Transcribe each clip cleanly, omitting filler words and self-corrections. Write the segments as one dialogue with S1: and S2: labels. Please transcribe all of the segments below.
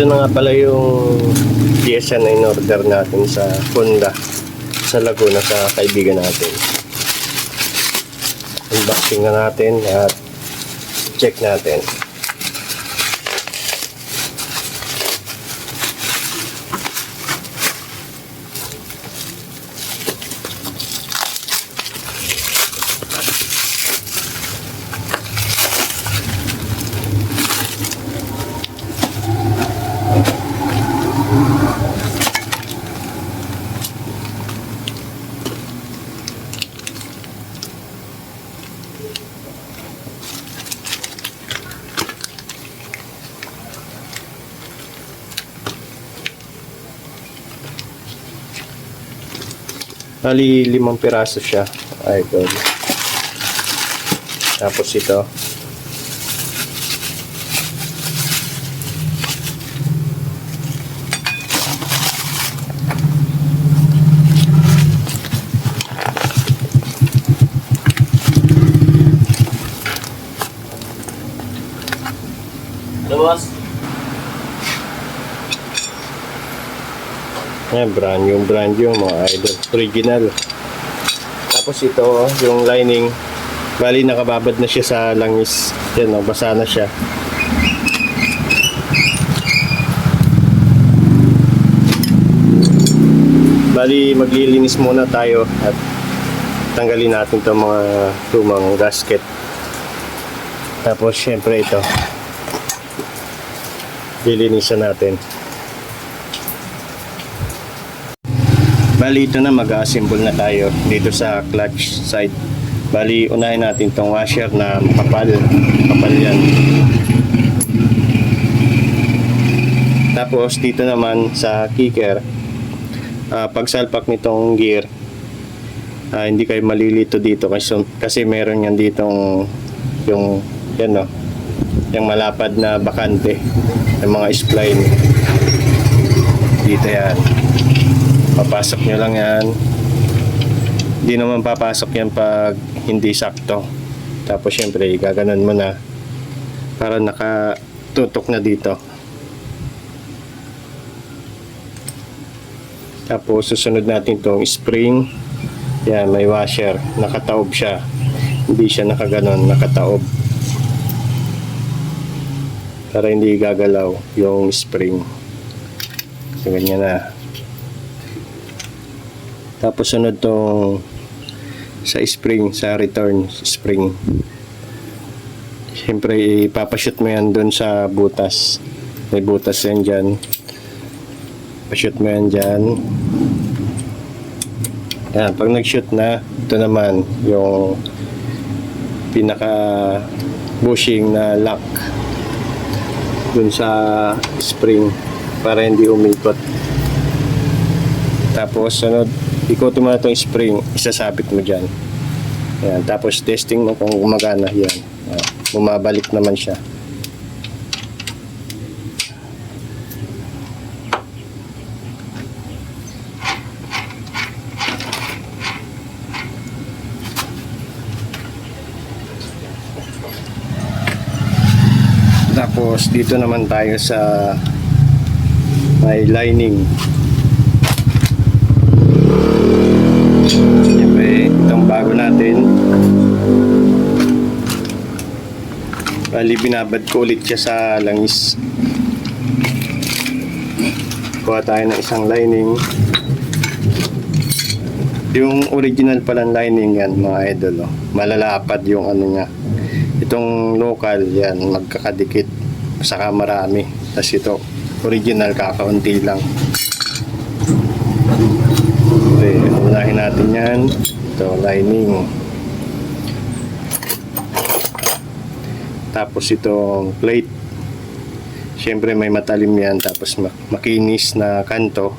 S1: Ito na nga pala yung pyesa na in-order natin sa Honda sa Laguna sa kaibigan natin. Unboxing na natin at check natin. Bali, 5 piraso siya. Idol. Tapos ito.
S2: Boss.
S1: Ayan, brand new mga idol. Original. Tapos ito, yung lining. Bali, nakababad na siya sa langis. Yan, basa na siya. Bali, maglilinis muna tayo at tanggalin natin itong mga lumang gasket. Tapos, syempre ito. Lilinisan natin. Bali, ito na, mag-assemble na tayo dito sa clutch side. Bali, unahin natin itong washer na makapal. Makapal yan. Tapos, dito naman sa kicker, pagsalpak nitong gear, hindi kayo malilito dito kasi meron yan ditong yung, yan no, yung malapad na bakante, yung mga spline. Dito yan. Papasok nyo lang yan. Hindi naman papasok yan pag hindi sakto. Tapos syempre gaganon mo na para nakatutok na dito. Tapos susunod natin itong spring. Yan, may washer. Nakataob siya. Hindi siya nakaganon, nakataob. Para hindi gagalaw yung spring. So ganyan na. Tapos sunod tong sa spring, sa return spring. Siyempre ipapashoot mo yan dun sa butas. May butas yan dyan. Pashoot mo yan dyan. Yan, pag nag-shoot na, ito naman yung pinaka bushing na lock dun sa spring para hindi umikot. Tapos sunod, ikutin mo na itong spring, isasabit mo dyan. Ayan, tapos testing mo kung gumagana. Yan. Ayan, bumabalik naman siya. Tapos dito naman tayo sa may lining. Siyempre, itong bago natin. Bali, binabad ko ulit siya sa langis. Kuha tayo ng isang lining. Yung original palang lining yan, mga idol. Malalapad yung ano niya. Itong local, yan, magkakadikit. Saka marami. Tapos ito, original, kakaunti lang. Okay, unahin natin yan. Ito, lining. Tapos itong plate. Siyempre may matalim yan. Tapos makinis na kanto.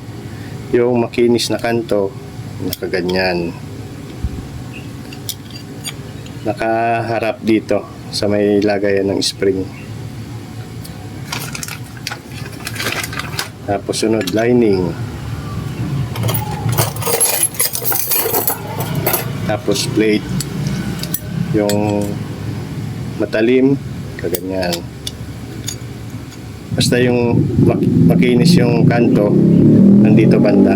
S1: Yung makinis na kanto, nakaganyan. Nakaharap dito sa may lagayan ng spring. Tapos sunod, lining. Tapos plate. Yung matalim, kaganyan. Basta yung makinis yung kanto, nandito banda.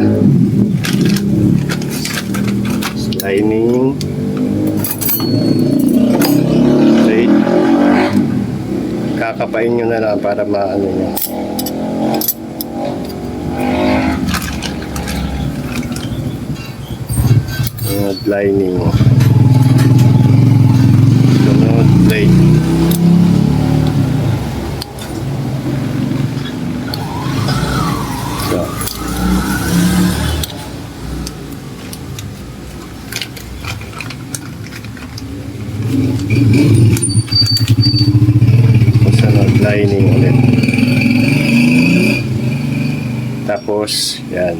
S1: Lining. Straight. Kakapain nyo na lang para maano nyo. Sunod lining. Sunod plate. So. Sunod lining ulit. Tapos, yan.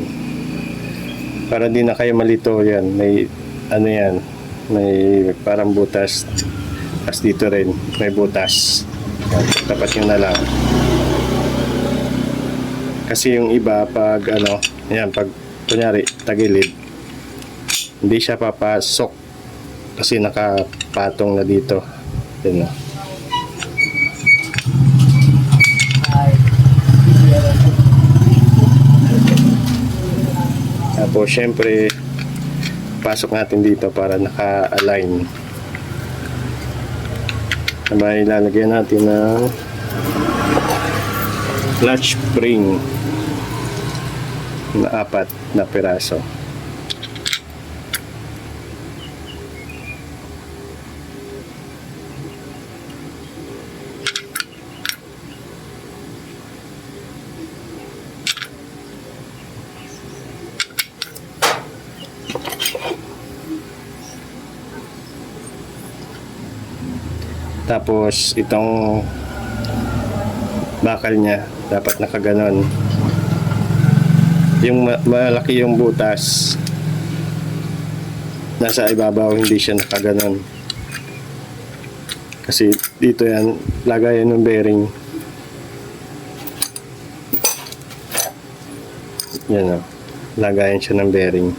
S1: Para di na kayo malito, yan. May, ano yan, may parang butas. Tapos dito rin, may butas. Yan, tapat nyo na lang. Kasi yung iba, pag ano, yan, pag kunyari, tagilid, hindi siya papasok. Kasi nakapatong na dito. Yan na. Tapos syempre pasok natin dito para naka-align. Sabay ilalagyan natin ng clutch spring na 4 na piraso. Tapos itong bakal niya dapat nakaganon. Yung malaki yung butas nasa ibabaw, hindi siya nakaganon. Kasi dito yan lagayan ng bearing. Yan o, lagayan siya ng bearing.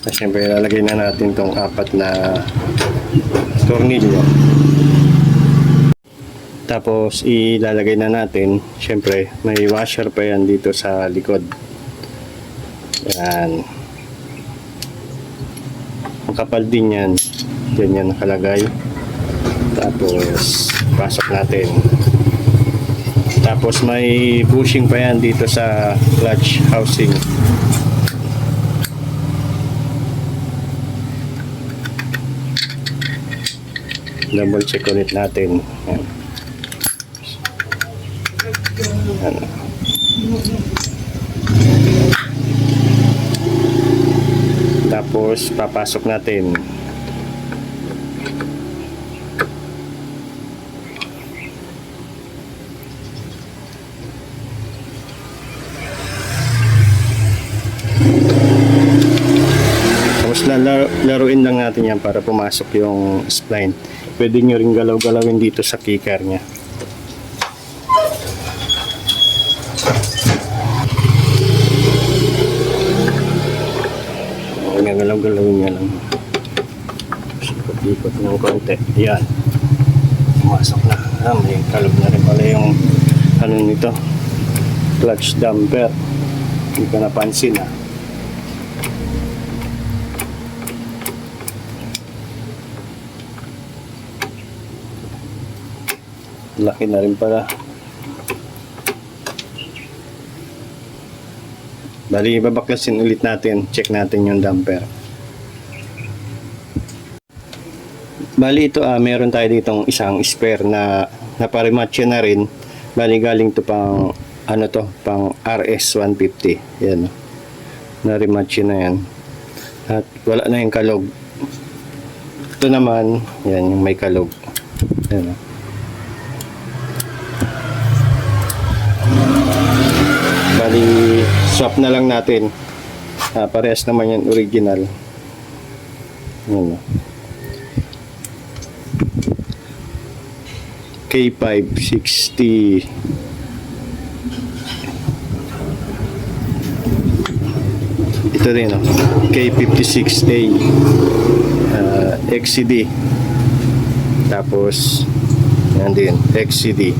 S1: At syempre ilalagay na natin tong 4 na tornilyo. Tapos ilalagay na natin, syempre may washer pa yan dito sa likod. Yan. Ang kapal din yan. Yan yan nakalagay. Tapos pasok natin. Tapos may bushing pa yan dito sa clutch housing. Double check ulit natin. Yan. Ano. Tapos papasok natin. Tapos laruin lang natin yan para pumasok yung spline. Pwede nyo rin galaw-galawin dito sa kicker nya. Galaw-galawin nyo lang. Ikot-ikot ng konti. Yan. Pumasok na. May kalog na rin pala yung ano nito. Clutch damper. Hindi ko napansin ha. Laki na rin pala. Bali, babaklasin ulit natin. Check natin yung damper. Bali, ito meron tayo ditong isang spare na naparimatch na rin. Bali, galing to pang ano to, pang RS 150. Yan. Na-rematch na yan. At wala na yung kalog. Ito naman, yan yung may kalog. Yan. Bali, swap na lang natin. Parehas naman yung original. Yan. K560. Ito rin, K56A XCD. Tapos yan din, XCD.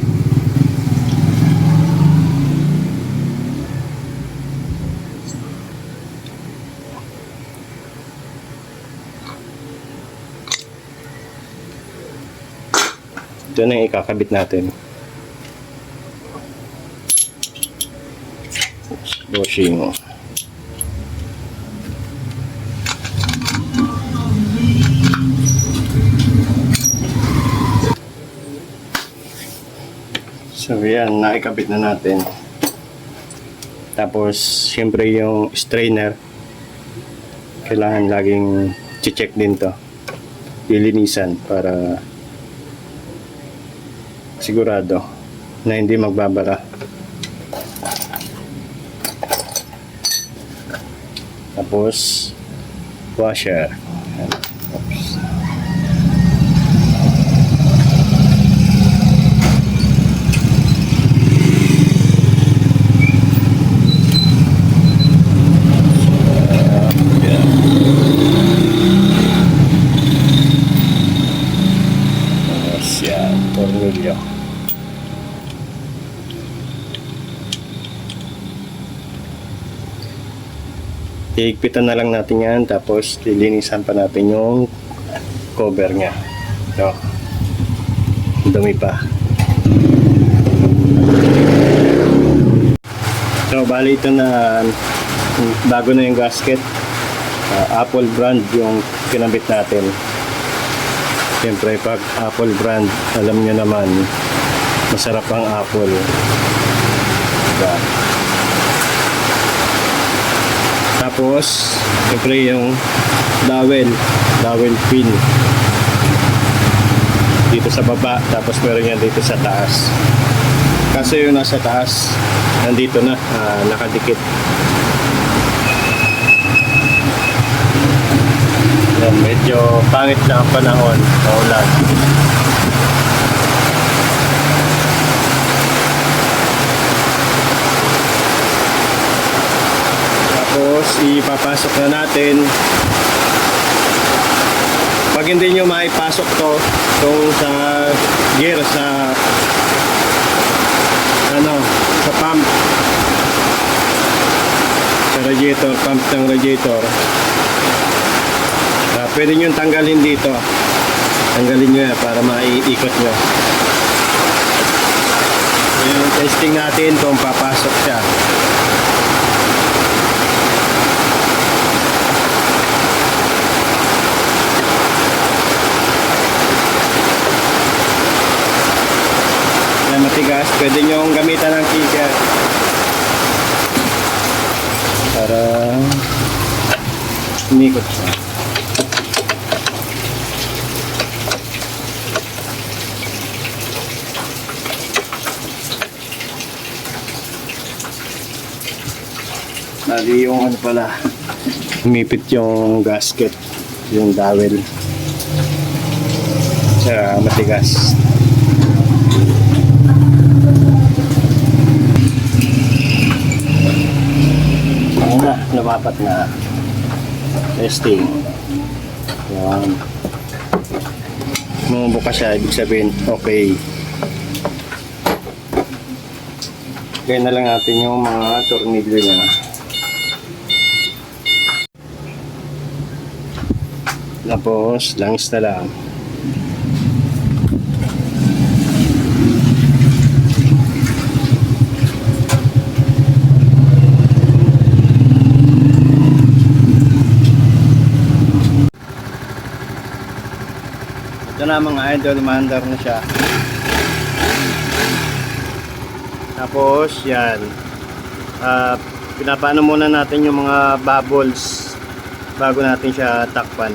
S1: Ito na yung ikakabit natin. Bushing. So yan, naikabit na natin. Tapos siyempre yung strainer, kailangan laging check din to, lilinisan para sigurado na hindi magbabara. Tapos washer. Oops. Tornilyo. Iigpitan na lang natin yan, tapos lilinisan pa natin yung cover nya. Ito, dumi pa. So bali ito na bago na yung gasket. Apple brand yung kinabit natin. Siyempre pag Apple brand, alam nyo naman, masarap ang Apple. Diba? Tapos, siyempre yung dowel pin. Dito sa baba, tapos meron yan dito sa taas. Kasi yung nasa taas, nandito na, nakadikit. Yan, medyo pangit na ang panahon, maulan. Tapos ipapasok na natin. Pag hindi nyo maipasok to itong sa gear, sa pump, sa radiator, pump ng radiator, pwede nyo tanggalin dito. Tanggalin nyo yan para maiikot nyo. Yung testing natin kung papasok siya. Yan, matigas. Pwede nyo gamitan ng kicker para umikot siya. Lagi yung umipit yung gasket, yung dowel sa matigas. Ano na, lumapat na. Testing. Yan. Bumubuka siya, ibig sabihin okay. Kaya na lang natin yung mga tornilyo niya. Tapos, langis na lang. Ito na mga idol, mandar na siya. Tapos, yan. Pinapaano muna natin yung mga bubbles bago natin siya takpan.